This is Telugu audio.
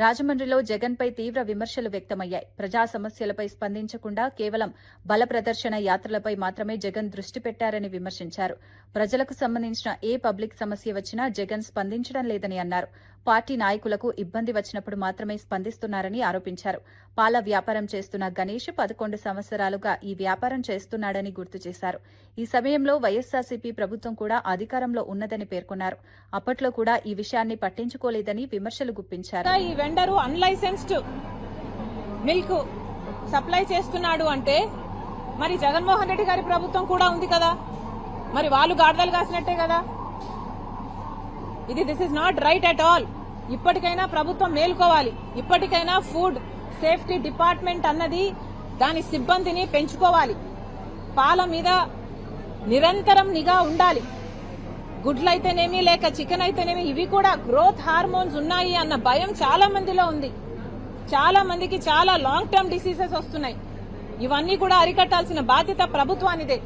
రాజమండ్రిలో జగన్పై తీవ్ర విమర్శలు వ్యక్తమయ్యాయి. ప్రజా సమస్యలపై స్పందించకుండా కేవలం బల ప్రదర్శన యాత్రలపై మాత్రమే జగన్ దృష్టి పెట్టారని విమర్శించారు. ప్రజలకు సంబంధించిన ఏ పబ్లిక్ సమస్య వచ్చినా జగన్ స్పందించడం లేదని అన్నారు. పార్టీ నాయకులకు ఇబ్బంది వచ్చినప్పుడు మాత్రమే స్పందిస్తున్నారని ఆరోపించారు. పాల వ్యాపారం చేస్తున్న గణేష్ 11 సంవత్సరాలుగా ఈ వ్యాపారం చేస్తున్నాడని గుర్తు చేశారు. ఈ సమయంలో వైఎస్సార్సీపీ ప్రభుత్వం కూడా అధికారంలో ఉన్నదని పేర్కొన్నారు. అప్పట్లో కూడా ఈ విషయాన్ని పట్టించుకోలేదని విమర్శలు గుప్పించారు. ఈ వెండరు అన్లైసెన్స్డ్ మిల్క్ సప్లై చేస్తున్నాడు అంటే మరి జగన్మోహన్ రెడ్డి గారి ప్రభుత్వం కూడా ఉంది కదా, మరి వాళ్ళు గాడిదలు కాసినట్టే కదా. This is not right at all. ఇప్పటికైనా ప్రభుత్వం మేల్కోవాలి. ఇప్పటికైనా ఫుడ్ సేఫ్టీ డిపార్ట్మెంట్ అన్నది దాని సిబ్బందిని పెంచుకోవాలి. పాల మీద నిరంతరం నిఘా ఉండాలి. గుడ్లు అయితేనేమి లేక చికెన్ అయితేనేమి ఇవి కూడా గ్రోత్ హార్మోన్స్ ఉన్నాయి అన్న భయం చాలా మందిలో ఉంది. చాలా మందికి చాలా లాంగ్ టర్మ్ డిసీజెస్ వస్తున్నాయి. ఇవన్నీ కూడా అరికట్టాల్సిన బాధ్యత ప్రభుత్వానిదే.